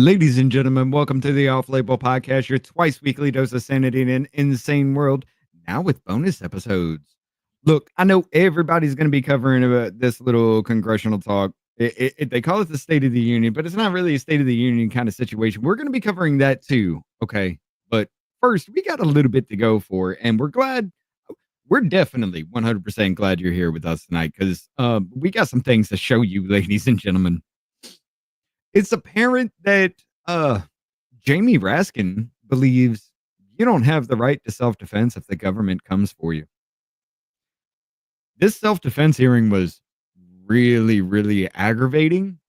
Ladies and gentlemen, welcome to the Off Label Podcast, your twice weekly dose of sanity in an insane world, now with bonus episodes. Look, I know everybody's going to be covering this little congressional talk. They call it the State of the Union, but it's not really a State of the Union kind of situation. We're going to be covering that too, okay? But first, we got a little bit to go for, and we're definitely 100% glad you're here with us tonight because we got some things to show you, ladies and gentlemen. It's apparent that Jamie Raskin believes you don't have the right to self-defense if the government comes for you. This self-defense hearing was really, really aggravating.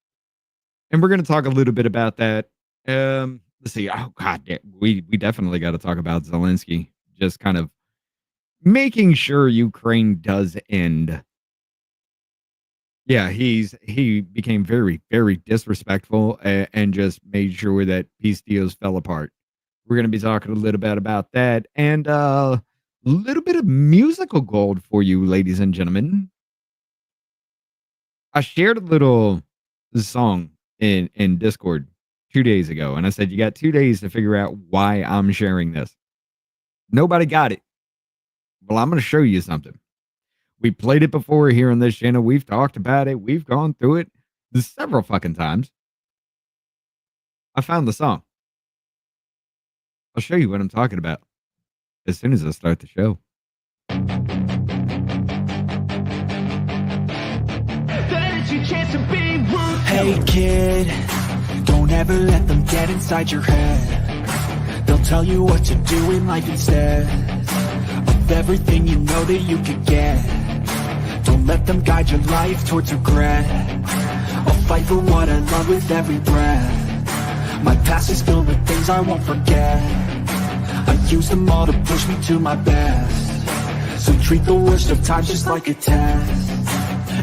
And we're going to talk a little bit about that. Let's see. Oh, God, we definitely got to talk about Zelenskyy. Just kind of making sure Ukraine does end. Yeah, he became very, very disrespectful and just made sure that peace deals fell apart. We're going to be talking a little bit about that and a little bit of musical gold for you, ladies and gentlemen. I shared a little song in Discord 2 days ago, and I said, you got 2 days to figure out why I'm sharing this. Nobody got it. Well, I'm going to show you something. We played it before here on this channel. We've talked about it. We've gone through it several fucking times. I found the song. I'll show you what I'm talking about as soon as I start the show. Hey kid, don't ever let them get inside your head. They'll tell you what to do in life instead of everything you know that you could get. Don't let them guide your life towards regret. I'll fight for what I love with every breath. My past is filled with things I won't forget. I use them all to push me to my best. So treat the worst of times just like a test.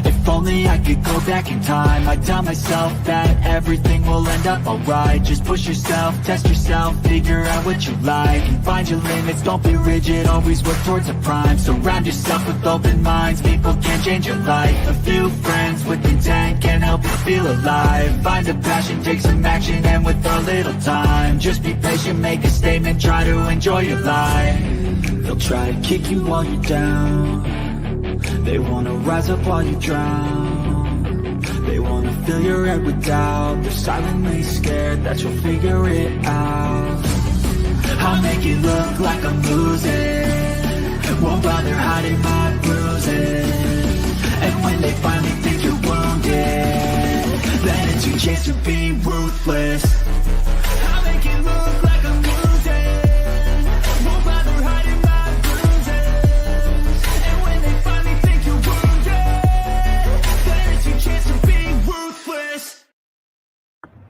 If only I could go back in time, I'd tell myself that everything will end up alright. Just push yourself, test yourself, figure out what you like, and find your limits, don't be rigid, always work towards a prime. Surround yourself with open minds, people can change your life. A few friends with intent can help you feel alive. Find a passion, take some action, and with a little time, just be patient, make a statement, try to enjoy your life. They'll try to kick you while you're down. They wanna rise up while you drown. They wanna fill your head with doubt. They're silently scared that you'll figure it out. I'll make it look like I'm losing. Won't bother hiding my bruises. And when they finally think you're wounded, then it's your chance to be ruthless. I'll make it look like I'm losing. Won't bother hiding my bruises. And when they finally think you're wounded, then it's your chance to be ruthless.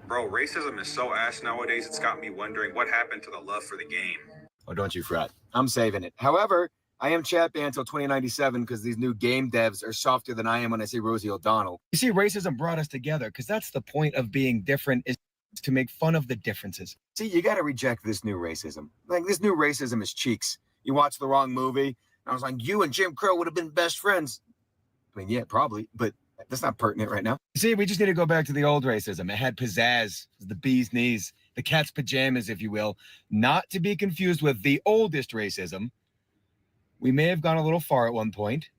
Bro, racism is so ass nowadays, it's got me wondering what happened to the love for the game. Oh, don't you fret. I'm saving it. However, I am champion until 2097 because these new game devs are softer than I am when I say Rosie O'Donnell. You see, racism brought us together because that's the point of being different, is to make fun of the differences. See, you got to reject this new racism. Like, this new racism is cheeks. You watch the wrong movie, and I was like, you and Jim Crow would have been best friends. I mean, yeah, probably, but that's not pertinent right now. See, we just need to go back to the old racism. It had pizzazz, the bee's knees, the cat's pajamas, if you will, not to be confused with the oldest racism. We may have gone a little far at one point.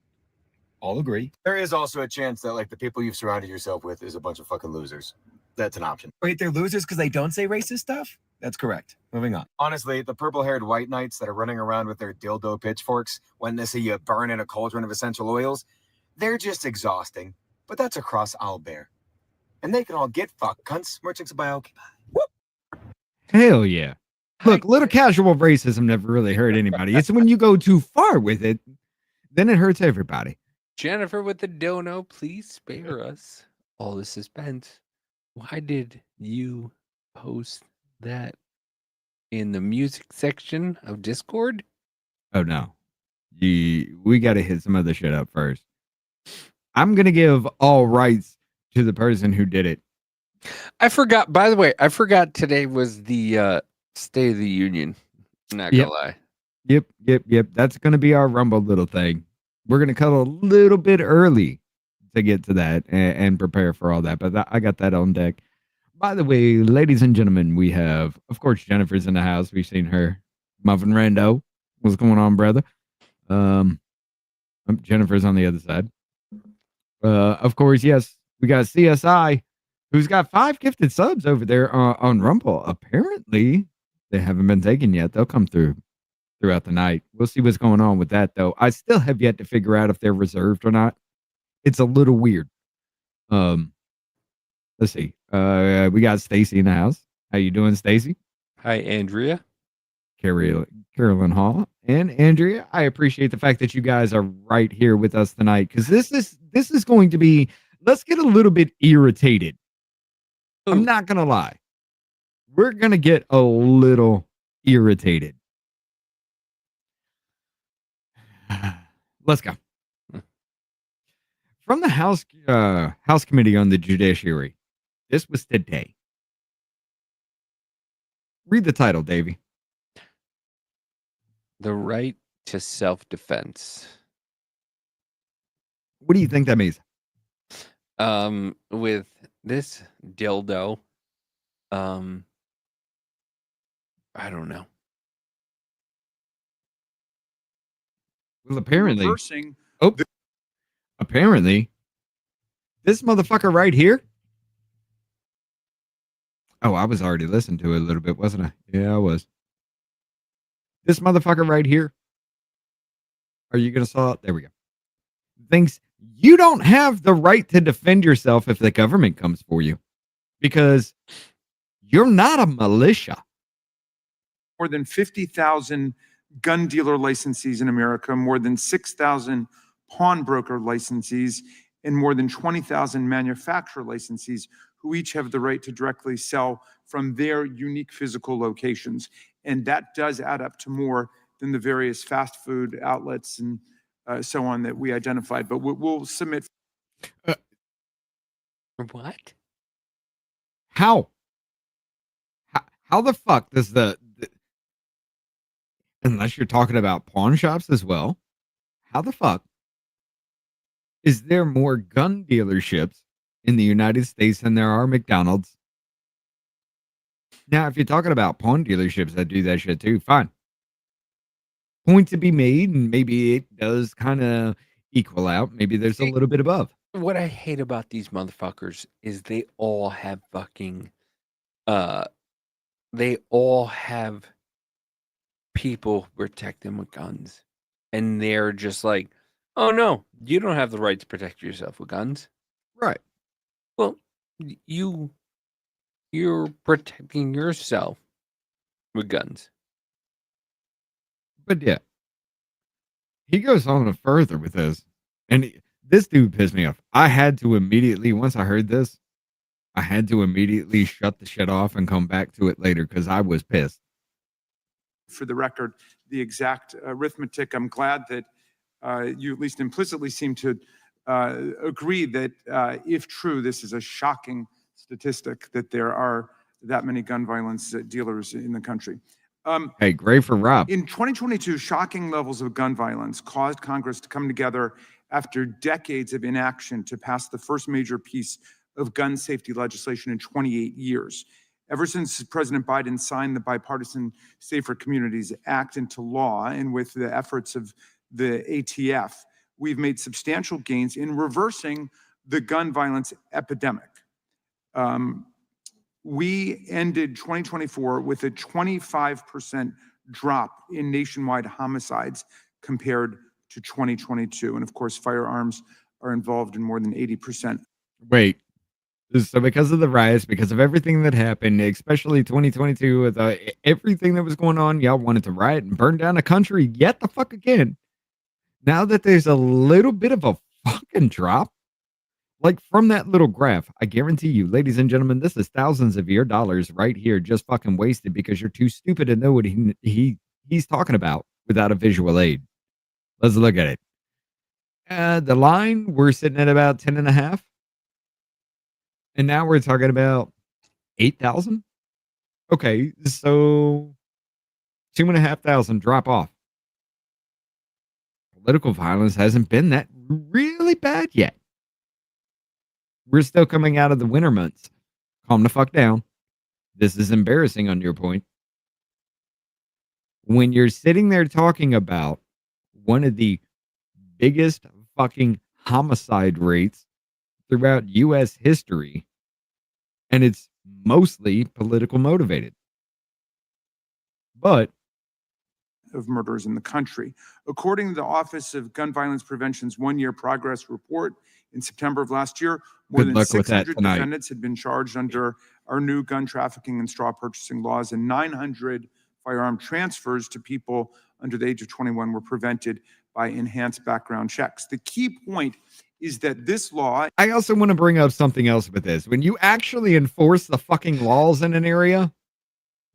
All agree. There is also a chance that, like, the people you've surrounded yourself with is a bunch of fucking losers. That's an option. Wait, they're losers because they don't say racist stuff? That's correct. Moving on. Honestly, the purple-haired white knights that are running around with their dildo pitchforks when they see you burn in a cauldron of essential oils, they're just exhausting. But that's a cross I'll bear. And they can all get fucked, cunts. Merchants of Bio. Whoop. Hell yeah. Look, little casual racism never really hurt anybody. It's when you go too far with it, then it hurts everybody. Jennifer with the dono, please spare us all the suspense. Why did you post that in the music section of Discord? Oh, no. We got to hit some other shit up first. I'm going to give all rights to the person who did it. I forgot, by the way, I forgot today was the State of the Union. Not gonna lie. Yep. That's going to be our Rumble little thing. We're going to cut a little bit early to get to that and prepare for all that. But I got that on deck. By the way, ladies and gentlemen, we have, of course, Jennifer's in the house. We've seen her. Muffin Rando. What's going on, brother? Jennifer's on the other side. Of course, yes, we got CSI, who's got 5 gifted subs over there on Rumble. Apparently, they haven't been taken yet. They'll come throughout the night. We'll see what's going on with that, though. I still have yet to figure out if they're reserved or not. It's a little weird. Let's see. We got Stacy in the house. How you doing, Stacy? Hi, Andrea. Carolyn Hall and Andrea. I appreciate the fact that you guys are right here with us tonight, because this is going to be. Let's get a little bit irritated. Ooh. I'm not gonna lie. We're gonna get a little irritated. Let's go. From the House Committee on the Judiciary. This was today. Read the title, Davey. The right to self-defense. What do you think that means? With this dildo, I don't know. Well, apparently, apparently, this motherfucker right here. Oh, I was already listening to it a little bit, wasn't I? Yeah, I was. This motherfucker right here. Are you going to saw it? There we go. Thinks you don't have the right to defend yourself if the government comes for you, because you're not a militia. More than 50,000 gun dealer licensees in America, more than 6,000 pawnbroker licensees, and more than 20,000 manufacturer licensees who each have the right to directly sell from their unique physical locations. And that does add up to more than the various fast food outlets and so on that we identified. But we'll submit. What? How the fuck does the unless you're talking about pawn shops as well, how the fuck is there more gun dealerships in the United States than there are McDonald's? Now, if you're talking about pawn dealerships that do that shit too, fine. Point to be made, and maybe it does kind of equal out. Maybe there's a little bit above. What I hate about these motherfuckers is they all have fucking, they all have people protect them with guns, and they're just like, oh no, you don't have the right to protect yourself with guns. Right. Well, you're protecting yourself with guns. But yeah, he goes on further with this, and this dude pissed me off. I had to immediately, once I heard this, I had to immediately shut the shit off and come back to it later because I was pissed. For the record, the exact arithmetic. I'm glad that you at least implicitly seem to agree that if true, this is a shocking statistic that there are that many gun violence dealers in the country. Hey, great for Rob. In 2022, shocking levels of gun violence caused Congress to come together after decades of inaction to pass the first major piece of gun safety legislation in 28 years. Ever since President Biden signed the Bipartisan Safer Communities Act into law, and with the efforts of the ATF, we've made substantial gains in reversing the gun violence epidemic. We ended 2024 with a 25% drop in nationwide homicides compared to 2022. And of course, firearms are involved in more than 80%. Wait. So because of the riots, because of everything that happened, especially 2022 with everything that was going on, y'all wanted to riot and burn down the country yet the fuck again. Now that there's a little bit of a fucking drop, like from that little graph, I guarantee you, ladies and gentlemen, this is thousands of your dollars right here just fucking wasted because you're too stupid to know what he's talking about without a visual aid. Let's look at it. The line, we're sitting at about 10.5. And now we're talking about 8,000. Okay, so 2,500 drop off. Political violence hasn't been that really bad yet. We're still coming out of the winter months. calm the fuck down. This is embarrassing on your point. When you're sitting there talking about one of the biggest fucking homicide rates throughout U.S. history, and it's mostly political motivated. But of murders in the country. According to the Office of Gun Violence Prevention's one-year progress report in September of last year, more Good than luck with that 600 tonight. defendants had been charged under our new gun trafficking and straw purchasing laws, and 900 firearm transfers to people under the age of 21 were prevented by enhanced background checks. The key point is that this law. I also want to bring up something else with this. When you actually enforce the fucking laws in an area,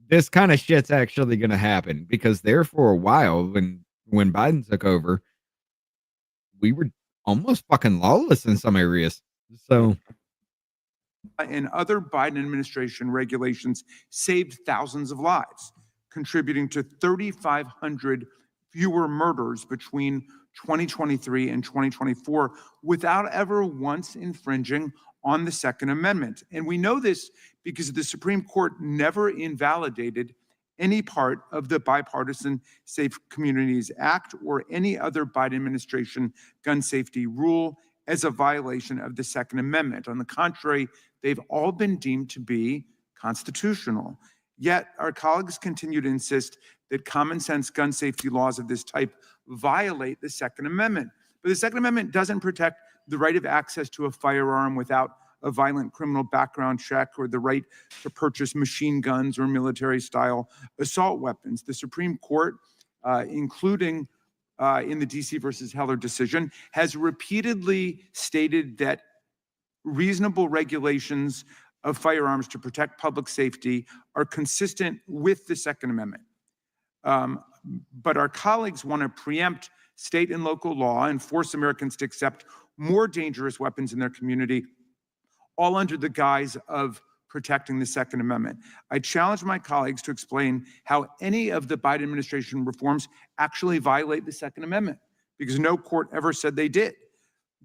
this kind of shit's actually going to happen, because there for a while when Biden took over, we were almost fucking lawless in some areas. So And other Biden administration regulations saved thousands of lives, contributing to 3,500 fewer murders between 2023 and 2024 without ever once infringing on the Second Amendment. And we know this because the Supreme Court never invalidated any part of the Bipartisan Safe Communities Act or any other Biden administration gun safety rule as a violation of the Second Amendment. On the contrary, they've all been deemed to be constitutional. Yet our colleagues continue to insist that common sense gun safety laws of this type violate the Second Amendment. But the Second Amendment doesn't protect the right of access to a firearm without a violent criminal background check, or the right to purchase machine guns or military-style assault weapons. The Supreme Court, including in the DC versus Heller decision, has repeatedly stated that reasonable regulations of firearms to protect public safety are consistent with the Second Amendment. But our colleagues want to preempt state and local law and force Americans to accept more dangerous weapons in their community, all under the guise of protecting the Second Amendment. I challenge my colleagues to explain how any of the Biden administration reforms actually violate the Second Amendment, because no court ever said they did.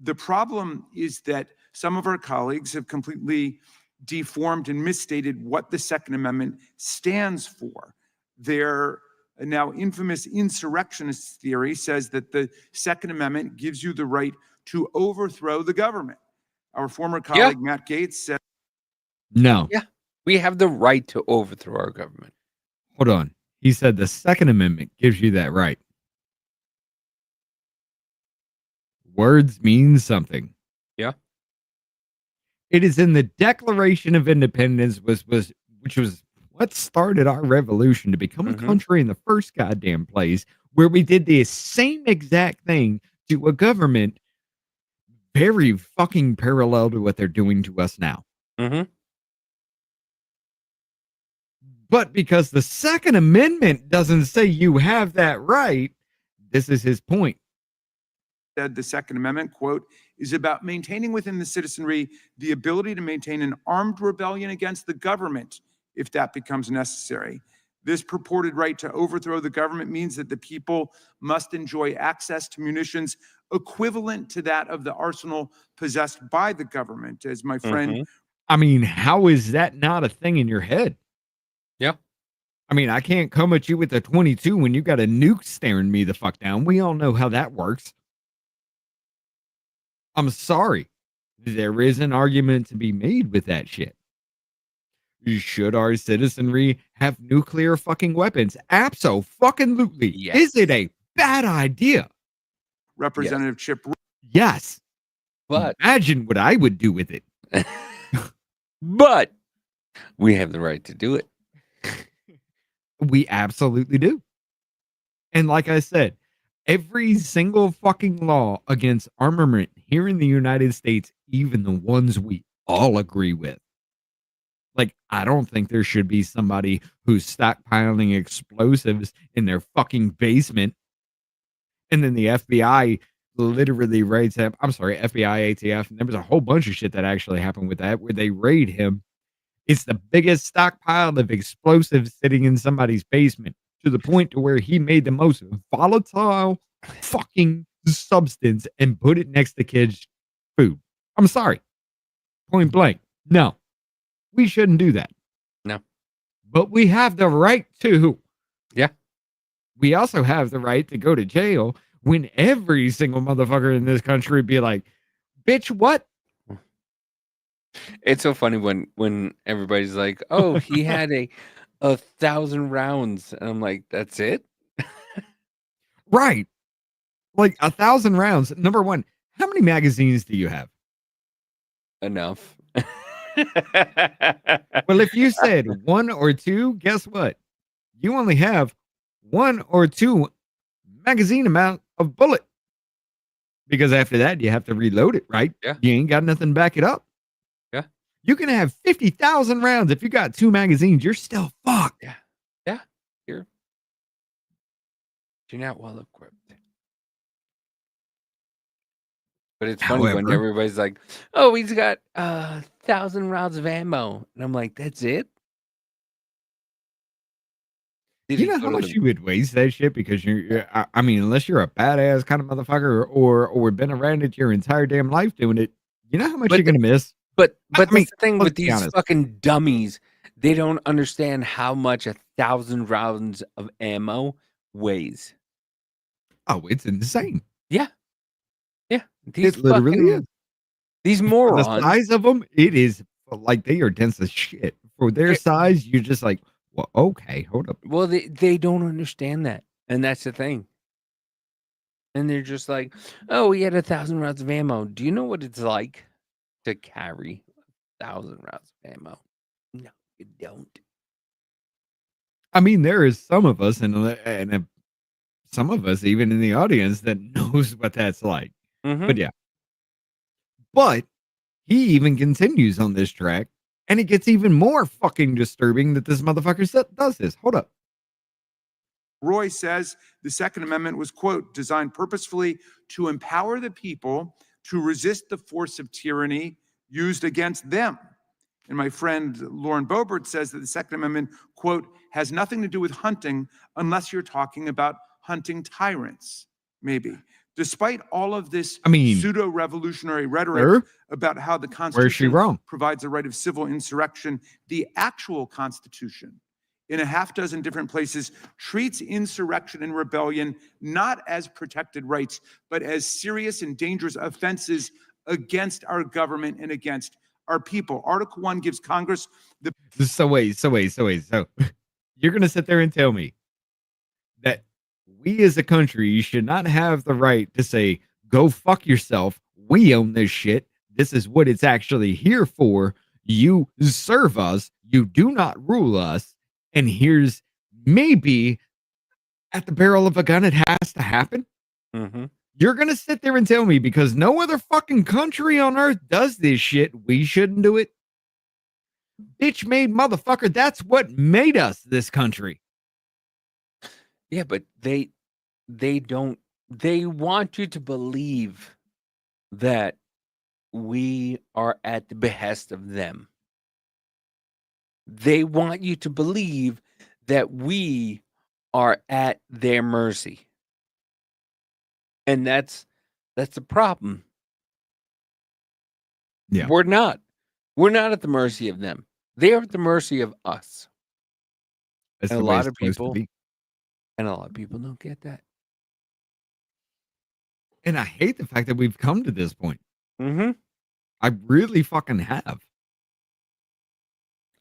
The problem is that some of our colleagues have completely deformed and misstated what the Second Amendment stands for. Their now infamous insurrectionist theory says that the Second Amendment gives you the right to overthrow the government. Our former colleague, Matt Gaetz, said, no. Yeah, we have the right to overthrow our government. Hold on. He said the Second Amendment gives you that right. Words mean something. Yeah. It is in the Declaration of Independence, which was what started our revolution to become a country in the first goddamn place, where we did the same exact thing to a government very fucking parallel to what they're doing to us now. But because the Second Amendment doesn't say you have that right, this is his point. The Second Amendment, quote, is about maintaining within the citizenry the ability to maintain an armed rebellion against the government if that becomes necessary. This purported right to overthrow the government means that the people must enjoy access to munitions equivalent to that of the arsenal possessed by the government. As my friend, I mean, how is that not a thing in your head? Yeah. I mean, I can't come at you with a 22 when you got a nuke staring me the fuck down. We all know how that works. I'm sorry. There is an argument to be made with that shit. Should our citizenry have nuclear fucking weapons? Abso-fucking-lutely. Yes. Is it a bad idea? Representative Chip. Yes. But Imagine what I would do with it. but we have the right to do it. We absolutely do. And like I said, every single fucking law against armament here in the United States, even the ones we all agree with. Like, I don't think there should be somebody who's stockpiling explosives in their fucking basement. And then the FBI literally raids him. I'm sorry, FBI, ATF. And there was a whole bunch of shit that actually happened with that, where they raid him. It's the biggest stockpile of explosives sitting in somebody's basement, to the point to where he made the most volatile fucking substance and put it next to kids' food. I'm sorry. Point blank. No. We shouldn't do that. No. But we have the right to. Yeah. We also have the right to go to jail when every single motherfucker in this country be like, bitch, what? It's so funny when everybody's like, "Oh, he had a 1,000 rounds," and I'm like, "That's it?" Right. Like 1,000 rounds. Number one, how many magazines do you have? Enough. Well, if you said one or two, guess what? You only have one or two magazine amount of bullet. Because after that, you have to reload it, right? Yeah. You ain't got nothing to back it up. Yeah. You can have 50,000 rounds. If you got two magazines, you're still fucked. Yeah. You're not well equipped. But it's funny when However- everybody's like, "Oh, he's got 1,000 rounds of ammo," and I'm like, "That's it?" Did You he know go how to much the- you would waste that shit because I mean, unless you're a badass kind of motherfucker or been around it your entire damn life doing it, you know how much But you're going to miss? But I that's mean, the thing let's with be these honest. fucking dummies. They don't understand how much 1,000 rounds of ammo weighs. Oh, it's insane. Yeah. These It literally is. These For the morons. size of them, it is like they are dense as shit. For their They're- size, you're just like, well, okay, hold up. Well, they don't understand that, and that's the thing. And they're just like, "Oh, he had 1,000 rounds of ammo." Do you know what it's like to carry 1,000 rounds of ammo? No, you don't. I mean, there is some of us and some of us even in the audience that knows what that's like. Mhm. But yeah. But he even continues on this track, and it gets even more fucking disturbing that this motherfucker does this. Hold up. Roy says the Second Amendment was, quote, designed purposefully to empower the people to resist the force of tyranny used against them. And my friend Lauren Boebert says that the Second Amendment, quote, has nothing to do with hunting unless you're talking about hunting tyrants, maybe. Despite all of this pseudo-revolutionary rhetoric about how the Constitution wrong? provides a right of civil insurrection, the actual Constitution in a half dozen different places treats insurrection and rebellion not as protected rights, but as serious and dangerous offenses against our government and against our people. Article 1 gives Congress the... So wait. So you're going to sit there and tell me that we as a country should not have the right to say, go fuck yourself. We own this shit. This is what it's actually here for. You serve us. You do not rule us. And here's maybe at the barrel of a gun, it has to happen. Mm-hmm. You're going to sit there and tell me because no other fucking country on earth does this shit, we shouldn't do it? Bitch made motherfucker. That's what made us this country. Yeah, but they don't. They want you to believe that we are at the behest of them. They want you to believe that we are at their mercy. And that's the problem. Yeah. We're not. We're not at the mercy of them. They are at the mercy of us. That's And the a way lot it's of supposed to people be. and a lot of people don't get that. And I hate the fact that we've come to this point. Mm-hmm. I really fucking have.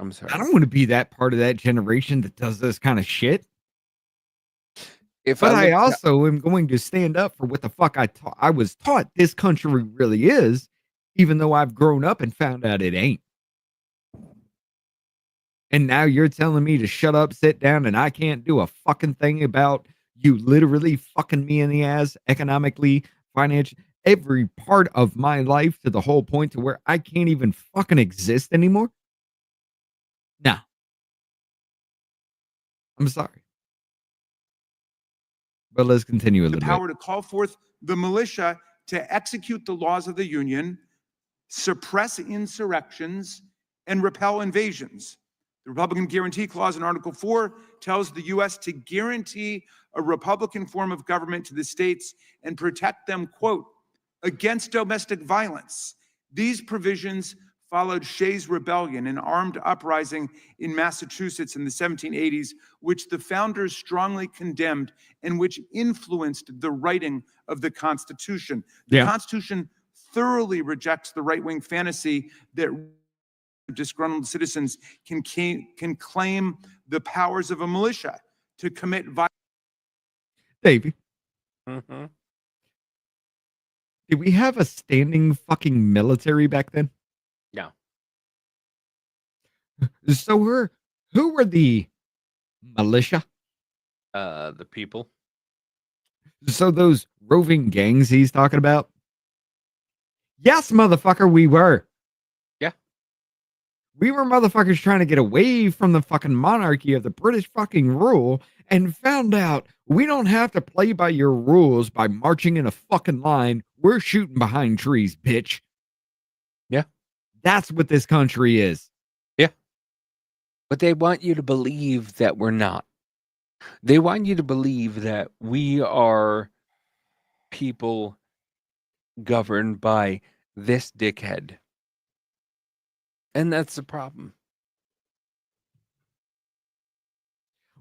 I'm sorry. I don't want to be that part of that generation that does this kind of shit. But I also am going to stand up for what the fuck I was taught this country really is, even though I've grown up and found out it ain't. And now you're telling me to shut up, sit down, and I can't do a fucking thing about you literally fucking me in the ass economically, financially, every part of my life to the whole point to where I can't even fucking exist anymore? No. I'm sorry. But let's continue a little bit. The power to call forth the militia to execute the laws of the Union, suppress insurrections, and repel invasions. The Republican Guarantee Clause in Article 4 tells the U.S. to guarantee a Republican form of government to the states and protect them, quote, against domestic violence. These provisions followed Shays' Rebellion, an armed uprising in Massachusetts in the 1780s, which the founders strongly condemned and which influenced the writing of the Constitution. The Constitution thoroughly rejects the right-wing fantasy that disgruntled citizens can claim the powers of a militia to commit violence. Davey, Mm-hmm. did we have a standing fucking military back then? No. So who were the militia? The people. So those roving gangs he's talking about? Yes, motherfucker, we were. Yeah. We were motherfuckers trying to get away from the fucking monarchy of the British fucking rule and found out we don't have to play by your rules by marching in a fucking line. We're shooting behind trees, bitch. Yeah. That's what this country is. Yeah. But they want you to believe that we're not. They want you to believe that we are people governed by this dickhead. And that's the problem.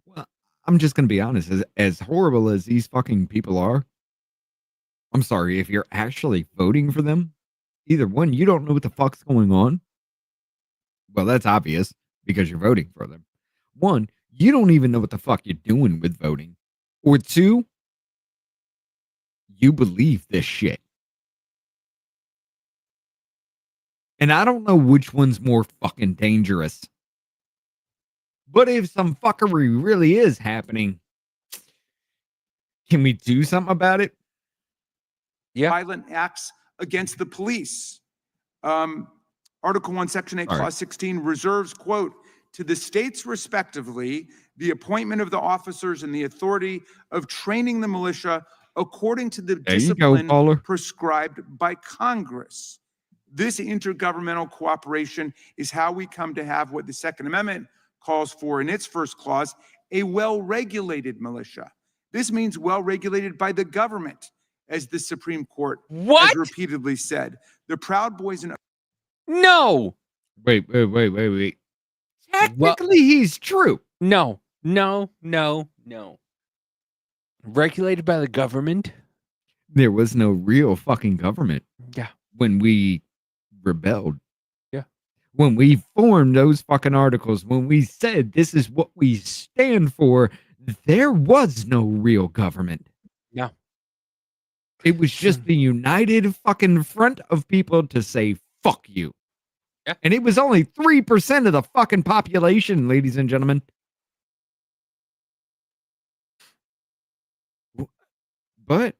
Well, I'm just going to be honest. As horrible as these fucking people are, I'm sorry, if you're actually voting for them, either one, you don't know what the fuck's going on. Well, that's obvious because you're voting for them. One, you don't even know what the fuck you're doing with voting. Or two, you believe this shit. And I don't know which one's more fucking dangerous. But if some fuckery really is happening, can we do something about it? Yeah. Violent acts against the police. Article 1, Section 8, Clause 16 reserves, quote, to the states respectively, the appointment of the officers and the authority of training the militia according to the discipline prescribed by Congress. This intergovernmental cooperation is how we come to have what the Second Amendment calls for in its first clause, a well-regulated militia. This means well-regulated by the government, as the Supreme Court has repeatedly said. The Proud Boys and... No! Wait. Technically, he's true. No. Regulated by the government? There was no real fucking government. Yeah. When we rebelled. Yeah. When we formed those fucking articles, when we said this is what we stand for, there was no real government. No. It was just the united fucking front of people to say, fuck you. Yeah. And it was only 3% of the fucking population, ladies and gentlemen. But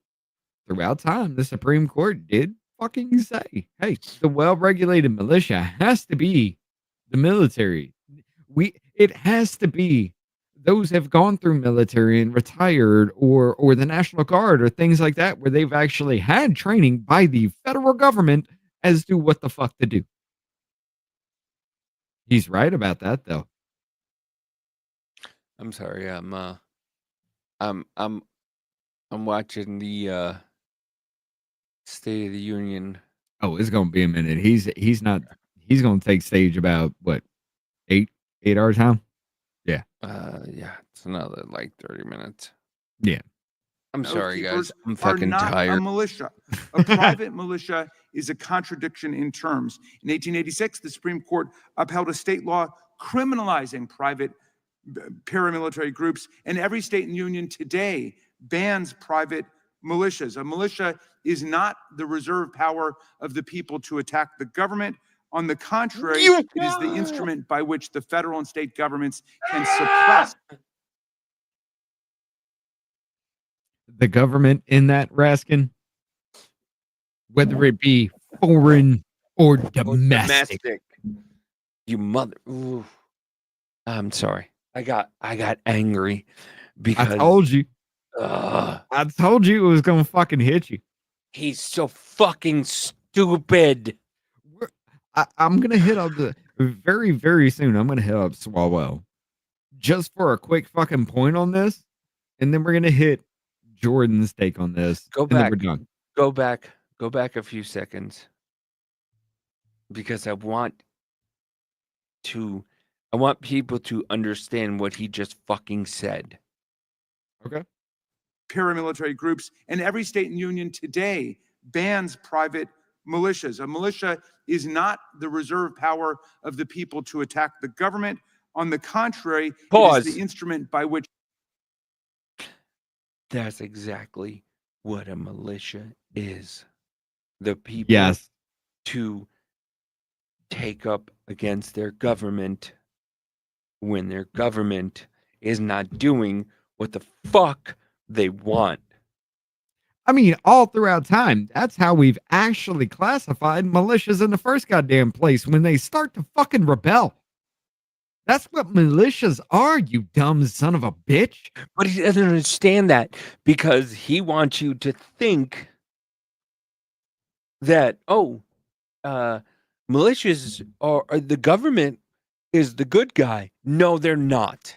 throughout time, the Supreme Court did fucking say, hey, the well-regulated militia has to be the military. It has to be those have gone through military and retired or the National Guard or things like that where they've actually had training by the federal government as to what the fuck to do. He's right about that though. I'm sorry. I'm watching the State of the Union. Oh, it's gonna be a minute. He's gonna take stage about what 8 hour time. Yeah. Yeah, it's another like 30 minutes. Yeah. I'm sorry, guys. I'm are fucking not tired. a militia. A private militia is a contradiction in terms. In 1886, the Supreme Court upheld a state law criminalizing private paramilitary groups, and every state in the union today bans private militias. A militia is not the reserve power of the people to attack the government. On the contrary, it is the instrument by which the federal and state governments can suppress the government in that, Raskin, whether it be foreign or domestic. You mother. Ooh. I'm sorry. I got angry because I told you it was gonna fucking hit you. He's so fucking stupid. I'm gonna hit up very, very soon. I'm gonna hit up Swalwell just for a quick fucking point on this, and then we're gonna hit Jordan's take on this. Go and then back. we're done. Go back a few seconds. because I want people to understand what he just fucking said. Okay. Paramilitary groups, and every state and union today bans private militias. A militia is not the reserve power of the people to attack the government. On the contrary, it Pause. is the instrument by which. That's exactly what a militia is. The people Yes. to take up against their government when their government is not doing what the fuck they want. I mean, all throughout time, that's how we've actually classified militias in the first goddamn place when they start to fucking rebel. That's what militias are, you dumb son of a bitch. But he doesn't understand that because he wants you to think that, militias are the government is the good guy. No, they're not.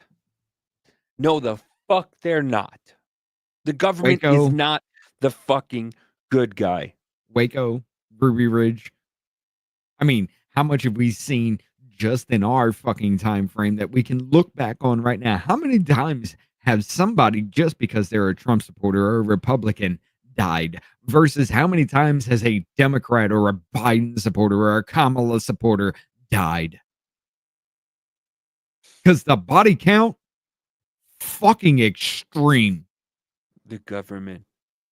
No, the fuck they're not. The government Waco. is not the fucking good guy. Waco, Ruby Ridge. I mean, how much have we seen just in our fucking time frame that we can look back on right now? How many times have somebody, just because they're a Trump supporter or a Republican, died? Versus how many times has a Democrat or a Biden supporter or a Kamala supporter died? Because the body count, fucking extreme. The government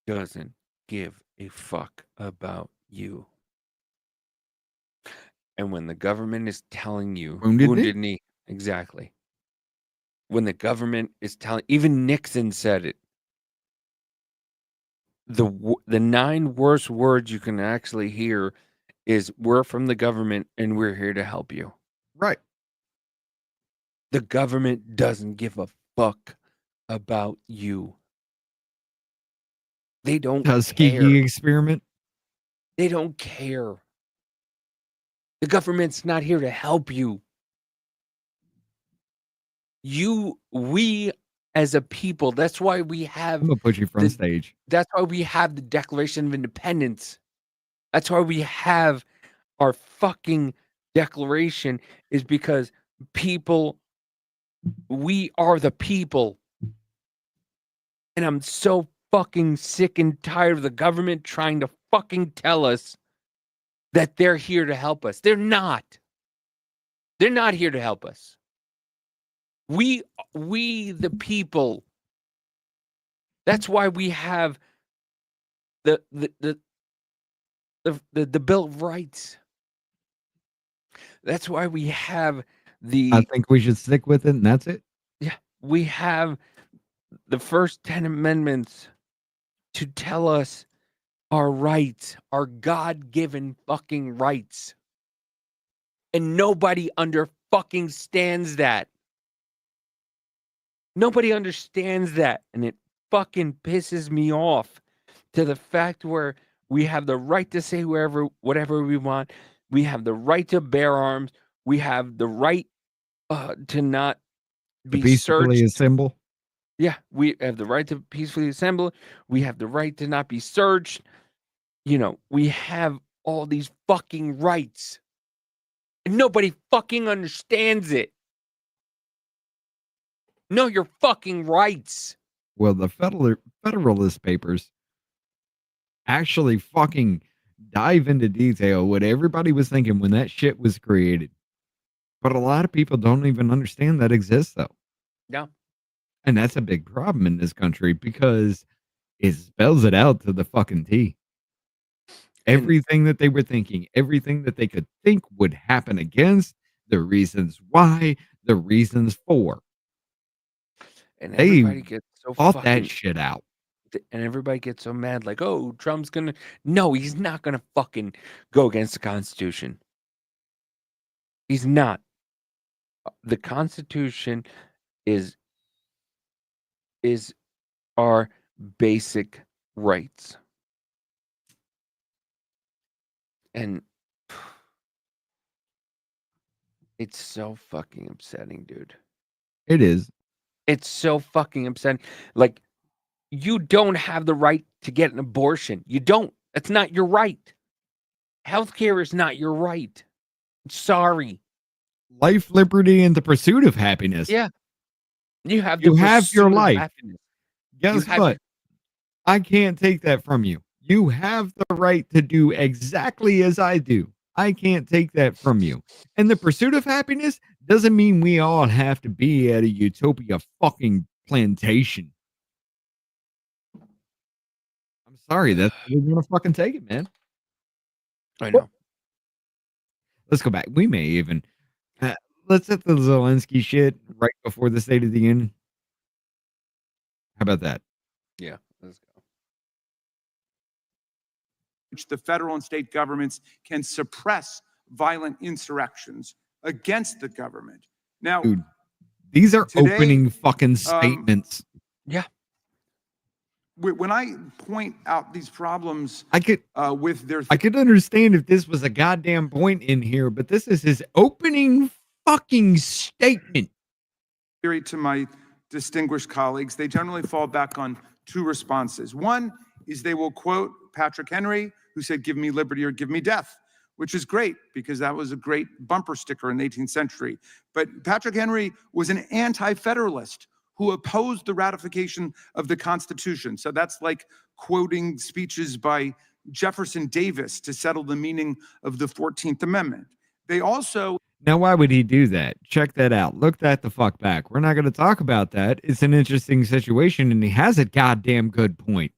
doesn't give a fuck about you. And when the government is telling you, Wounded knee, exactly. When the government is telling, even Nixon said it. The 9 worst words you can actually hear is, "We're from the government and we're here to help you." Right. The government doesn't give a fuck about you. They don't Tuskegee care. experiment. They don't care. The government's not here to help you. We as a people, that's why we have I'm gonna put you front stage. That's why we have the Declaration of Independence. That's why we have our fucking declaration, is because people, we are the people. And I'm so fucking sick and tired of the government trying to fucking tell us that they're here to help us. They're not. They're not here to help us. We the people. That's why we have the Bill of Rights. That's why we have I think we should stick with it, and that's it. Yeah, we have the first 10 amendments to tell us our rights, our God-given fucking rights. And nobody fucking stands that. Nobody understands that. And it fucking pisses me off to the fact where we have the right to say whatever we want. We have the right to bear arms. We have the right to not be peacefully searched. Assemble. Yeah, we have the right to peacefully assemble. We have the right to not be searched. You know, we have all these fucking rights. And nobody fucking understands it. Know your fucking rights. Well, the Federalist Papers actually fucking dive into detail what everybody was thinking when that shit was created. But a lot of people don't even understand that exists, though. Yeah. And that's a big problem in this country because it spells it out to the fucking T. Everything that they were thinking, everything that they could think would happen against, the reasons why, the reasons for. And They everybody gets so thought fucking that shit out. And everybody gets so mad, like, oh, Trump's gonna. No, he's not gonna fucking go against the Constitution. He's not. The Constitution is our basic rights. And it's so fucking upsetting, dude. It is. It's so fucking upsetting. Like, you don't have the right to get an abortion. You don't. That's not your right. Healthcare is not your right. Sorry. Life, liberty, and the pursuit of happiness. Yeah. You have You the have your pursuit of life. happiness. Guess have what? I can't take that from you. You have the right to do exactly as I do. I can't take that from you. And the pursuit of happiness doesn't mean we all have to be at a utopia fucking plantation. I'm sorry, that's we're gonna fucking take it, man. I know. Let's go back. We may even let's hit the Zelenskyy shit right before the State of the Union. How about that? Yeah. Let's go. Which the federal and state governments can suppress violent insurrections against the government. Now, Dude, these are today, opening fucking statements. Yeah. When I point out these problems I could with their I could understand if this was a goddamn point in here, but this is his opening fucking statement. theory to my distinguished colleagues, they generally fall back on two responses. One is they will quote Patrick Henry, who said, "Give me liberty or give me death," which is great because that was a great bumper sticker in the 18th century. But Patrick Henry was an anti-federalist who opposed the ratification of the Constitution. So that's like quoting speeches by Jefferson Davis to settle the meaning of the 14th Amendment. They also Now, why would he do that? Check that out. Look that the fuck back. We're not going to talk about that. It's an interesting situation, and he has a goddamn good point.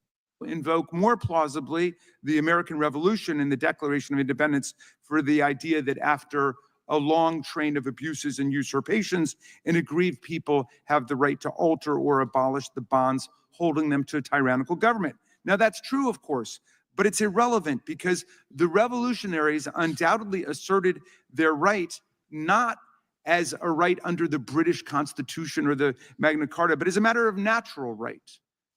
invoke more plausibly the American Revolution and the Declaration of Independence for the idea that after a long train of abuses and usurpations, an aggrieved people have the right to alter or abolish the bonds holding them to a tyrannical government. Now, that's true, of course, but it's irrelevant because the revolutionaries undoubtedly asserted their right not as a right under the British Constitution or the Magna Carta, but as a matter of natural right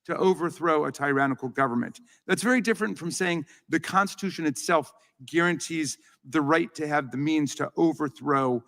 to overthrow a tyrannical government. That's very different from saying the Constitution itself guarantees the right to have the means to overthrow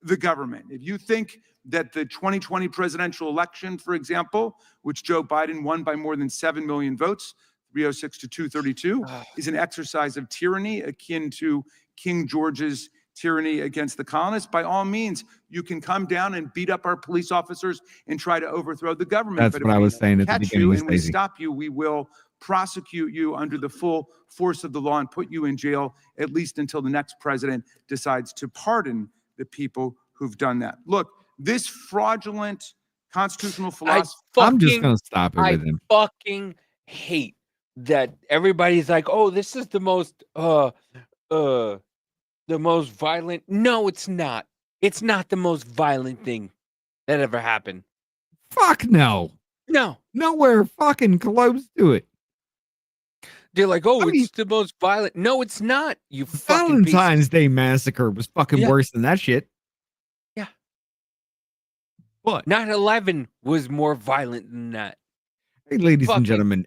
the government. If you think that the 2020 presidential election, for example, which Joe Biden won by more than 7 million votes, 306 to 232, is an exercise of tyranny akin to King George's tyranny against the colonists, by all means, you can come down and beat up our police officers and try to overthrow the government. That's but what I was saying at the catch beginning. you and we stop you, we will prosecute you under the full force of the law and put you in jail, at least until the next president decides to pardon the people who've done that. Look, this fraudulent constitutional philosophy. I'm just going to stop it I with him. fucking hate that everybody's like, oh, this is the most violent. No, it's not. It's not the most violent thing that ever happened. Fuck no. No. Nowhere fucking close to it. They're like, oh, it's the most violent. No, it's not. You fucking Valentine's Day massacre was fucking worse than that shit. Yeah. But 9/11 was more violent than that. hey, ladies and gentlemen,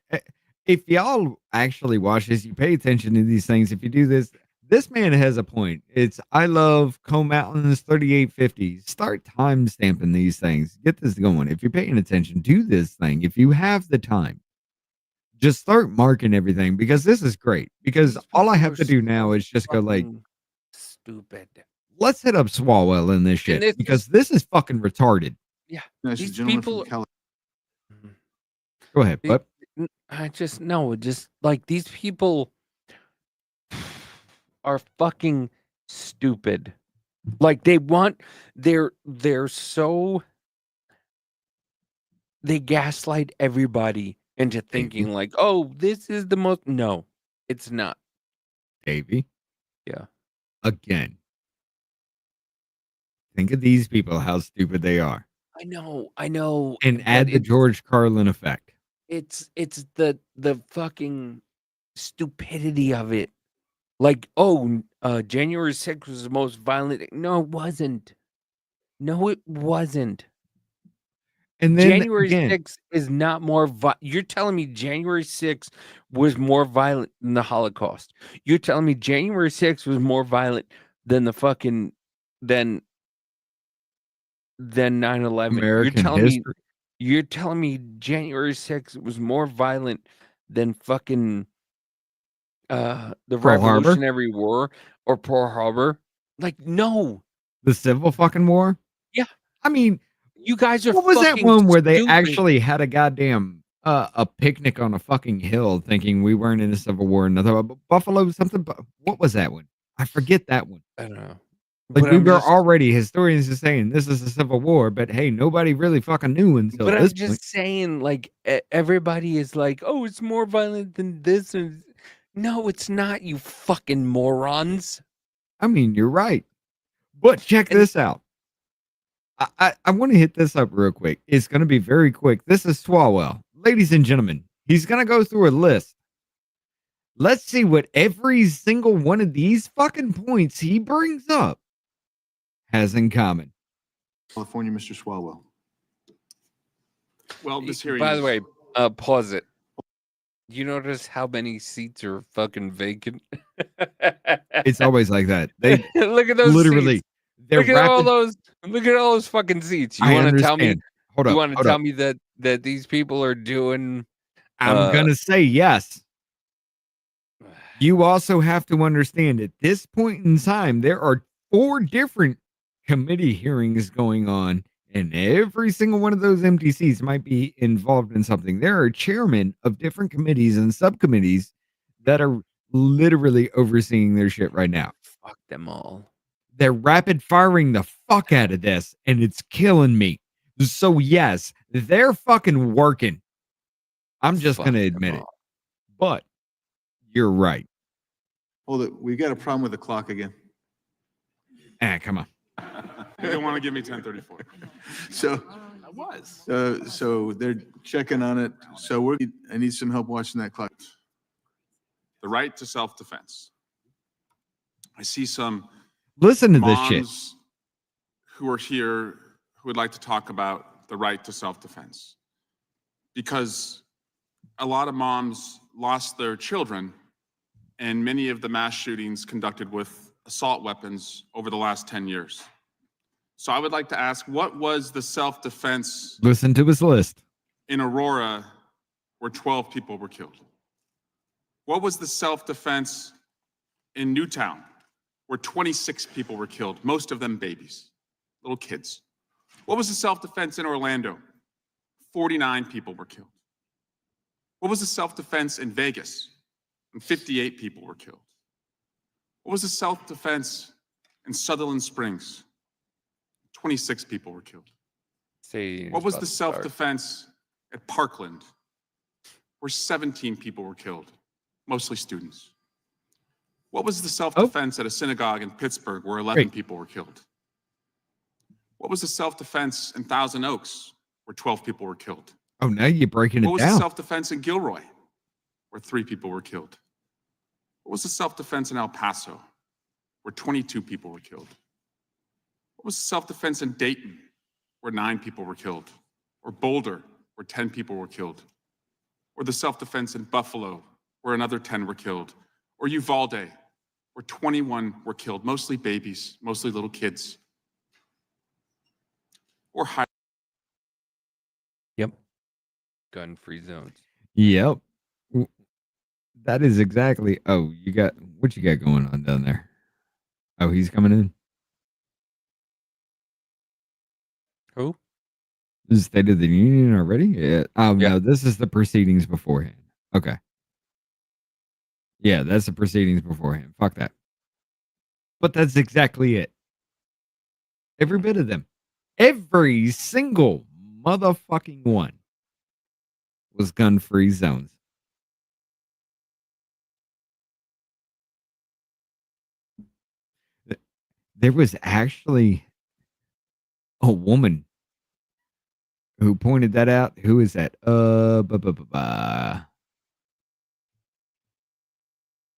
if y'all actually watch this, you pay attention to these things. If you do this, this man has a point. It's I love Combe Mountains 3850. Start time stamping these things. Get this going. If you're paying attention, do this thing. If you have the time, just start marking everything because this is great. Because all I have to do now is just go like, stupid. Let's hit up Swalwell in this shit because this is fucking retarded. Yeah, these people. Go ahead, but I just know, just like these people are fucking stupid. Like they want, they're so, they gaslight everybody into thinking like, oh, this is the most. No, it's not. Davey. Yeah. Again. Think of these people, how stupid they are. I know. And add the George Carlin effect. It's the fucking stupidity of it. Like, oh, January 6th was the most violent. No, it wasn't. No, it wasn't. And then January 6th is not more you're telling me January 6th was more violent than the Holocaust. You're telling me January 6th was more violent than the fucking than 9/11. You're telling me January 6th was more violent than fucking the Pearl Revolutionary War or Pearl Harbor. Like, no. The Civil fucking War? Yeah. I mean, You guys are what was that fucking one where they stupid. actually had a goddamn a picnic on a fucking hill thinking we weren't in a civil war? Another Buffalo something. What was that one? I forget that one. I don't know. Like, But we I'm were just already historians are saying this is a civil war, but hey, nobody really fucking knew until But I'm this just point. saying, like, everybody is like, "Oh, it's more violent than this," and no, it's not, you fucking morons. I mean, you're right. But check And this out. I want to hit this up real quick. It's going to be very quick. This is Swalwell. Ladies and gentlemen, he's going to go through a list. Let's see what every single one of these fucking points he brings up has in common. California, Mr. Swalwell. Well, this hearing. by the way, pause it. You notice how many seats are fucking vacant? It's always like that. They Look at those literally, seats. they're Look at all rapid. those. Look at all those fucking seats. You I want to tell me? understand. Hold You up. want to Hold tell up. me that these people are doing? I'm going to say yes. You also have to understand at this point in time, there are 4 different committee hearings going on, and every single one of those MTCs might be involved in something. There are chairmen of different committees and subcommittees that are literally overseeing their shit right now. Fuck them all. They're rapid firing the fuck out of this, and it's killing me. So yes, they're fucking working. I'm just Fuck going to them admit it. all. But you're right. Hold it. We got a problem with the clock again. Come on. You don't want to give me 1034. So, I was. so they're checking on it. So I need some help watching that clock. The right to self-defense. I see some Listen to this shit. moms who are here who would like to talk about the right to self-defense. Because a lot of moms lost their children in many of the mass shootings conducted with assault weapons over the last 10 years. So I would like to ask, what was the self-defense Listen to his list. in Aurora where 12 people were killed? What was the self-defense in Newtown where 26 people were killed, most of them babies, little kids? What was the self-defense in Orlando? 49 people were killed. What was the self-defense in Vegas? And 58 people were killed. What was the self-defense in Sutherland Springs? 26 people were killed. What was the self-defense at Parkland, where 17 people were killed, mostly students? What was the self-defense at a synagogue in Pittsburgh, where 11 people were killed? What was the self-defense in Thousand Oaks, where 12 people were killed? Oh, now you're breaking it What was the down. self-defense in Gilroy, where 3 people were killed? What was the self-defense in El Paso, where 22 people were killed? What was the self-defense in Dayton, where 9 people were killed? Or Boulder, where 10 people were killed? Or the self-defense in Buffalo, where another 10 were killed? Or Uvalde, where 21 were killed, mostly babies, mostly little kids? Or Yep. Gun-free zones. Yep. That is exactly. Oh, what you got going on down there? Oh, he's coming in. Who? This is State of the Union already? Yeah. Oh, Yeah. no, this is the proceedings beforehand. Okay. Yeah, that's the proceedings beforehand. Fuck that. But that's exactly it. Every bit of them. Every single motherfucking one was gun-free zones. There was actually a woman who pointed that out. Who is that?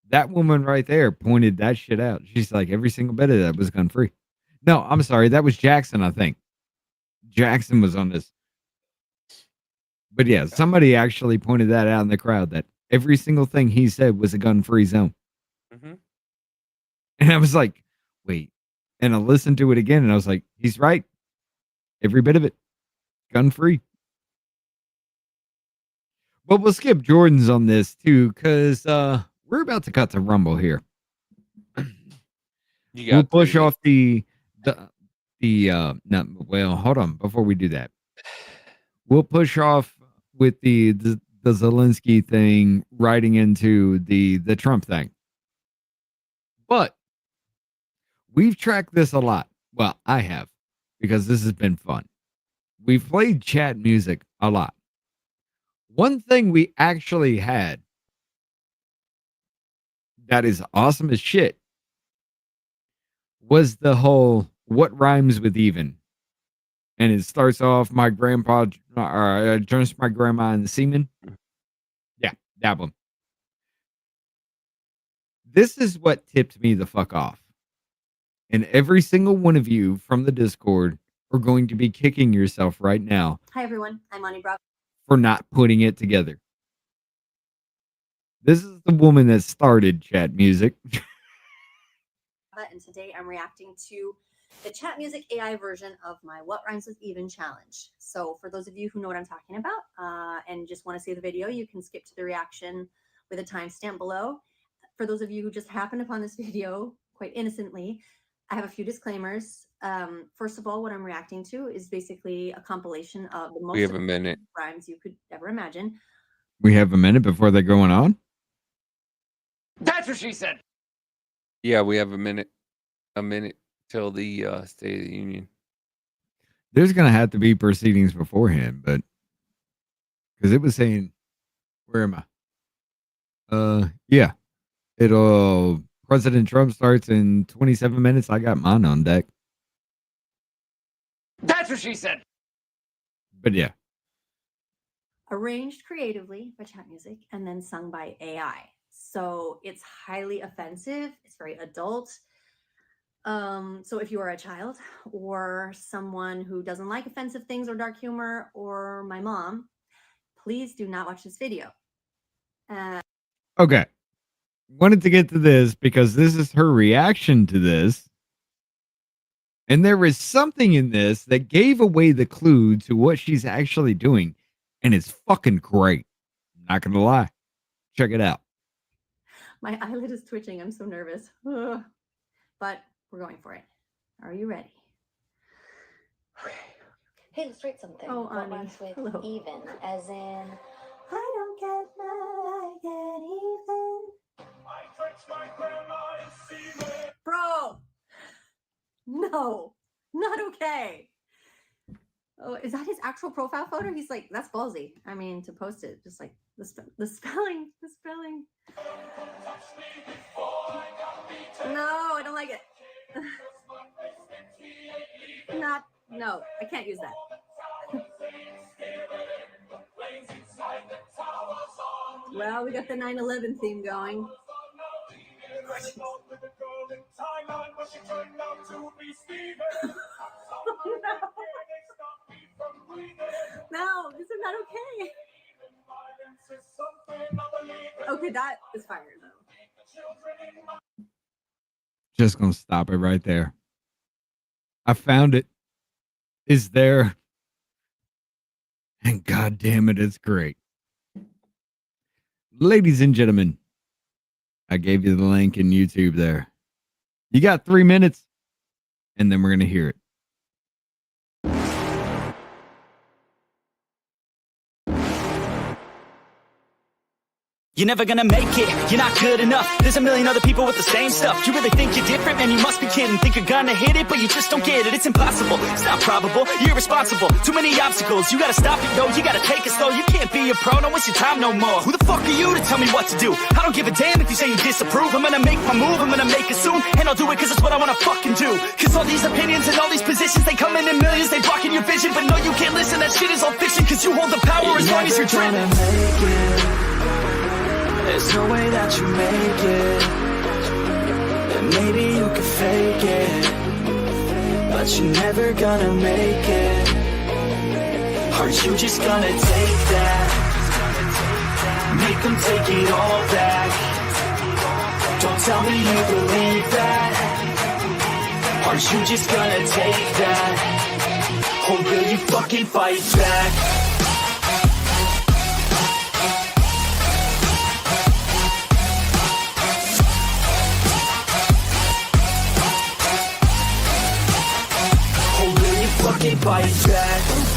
That woman right there pointed that shit out. She's like, every single bit of that was gun free. No, I'm sorry. That was Jackson, I think. Jackson was on this. But yeah, somebody actually pointed that out in the crowd that every single thing he said was a gun free zone. Mm-hmm. And I was like, wait. And I listened to it again and I was like, he's right. Every bit of it. Gun free. But we'll skip Jordan's on this too, because we're about to cut to Rumble here. You We'll got push 3 minutes. off no, well, hold on before we do that. We'll push off with the Zelenskyy thing riding into the Trump thing. But we've tracked this a lot. Well, I have, because this has been fun. We've played chat music a lot. One thing we actually had that is awesome as shit was the whole what rhymes with even. And it starts off my grandpa, just my grandma and the semen. Yeah, that one. This is what tipped me the fuck off. And every single one of you from the Discord are going to be kicking yourself right now. Hi, everyone. I'm Ani Brock. For not putting it together. This is the woman that started chat music. And today I'm reacting to the chat music AI version of my What Rhymes with Even challenge. So for those of you who know what I'm talking about and just want to see the video, you can skip to the reaction with a timestamp below. For those of you who just happened upon this video quite innocently, I have a few disclaimers. First of all, what I'm reacting to is basically a compilation of the most We have a minute. rhymes you could ever imagine. We have a minute before they're going on. That's what she said. Yeah, we have a minute. A minute till the State of the Union. There's going to have to be proceedings beforehand, but because it was saying, where am I? Yeah, it'll. President Trump starts in 27 minutes. I got mine on deck. That's what she said. But yeah. Arranged creatively by chat music and then sung by AI. So it's highly offensive. It's very adult. So if you are a child or someone who doesn't like offensive things or dark humor or my mom, please do not watch this video. Okay. Wanted to get to this because this is her reaction to this. And there is something in this that gave away the clue to what she's actually doing. And it's fucking great. Not going to lie. Check it out. My eyelid is twitching. I'm so nervous. Ugh. But we're going for it. Are you ready? Hey, let's write something. Oh, What Ani. rhymes with Hello. even, as in I don't get mad, I get even. Bro! No, not okay. Oh, is that his actual profile photo? He's like, that's ballsy. I mean, to post it, just like the spelling. No, I don't like it. No, I can't use that. Well, we got the 9/11 theme going. No, this is not okay. Okay, that is fire though. Just going to stop it right there. I found it. It's there. And God damn it, it's great. Ladies and gentlemen, I gave you the link in YouTube there. You got 3 minutes, and then we're going to hear it. You're never gonna make it, you're not good enough. There's a million other people with the same stuff. You really think you're different? Man, you must be kidding. Think you're gonna hit it, but you just don't get it. It's impossible, it's not probable, you're irresponsible. Too many obstacles, you gotta stop it, yo. You gotta take it slow, you can't be a pro. Don't waste your time no more. Who the fuck are you to tell me what to do? I don't give a damn if you say you disapprove. I'm gonna make my move, I'm gonna make it soon. And I'll do it cause it's what I wanna fucking do. Cause all these opinions and all these positions, they come in millions, they blocking your vision. But no, you can't listen, that shit is all fiction. Cause you hold the power as long as you're dreaming. There's no way that you make it. And maybe you could fake it, but you're never gonna make it. Are you just gonna take that? Make them take it all back. Don't tell me you believe that. Are you just gonna take that? Or will you fucking fight back? keep fighting back.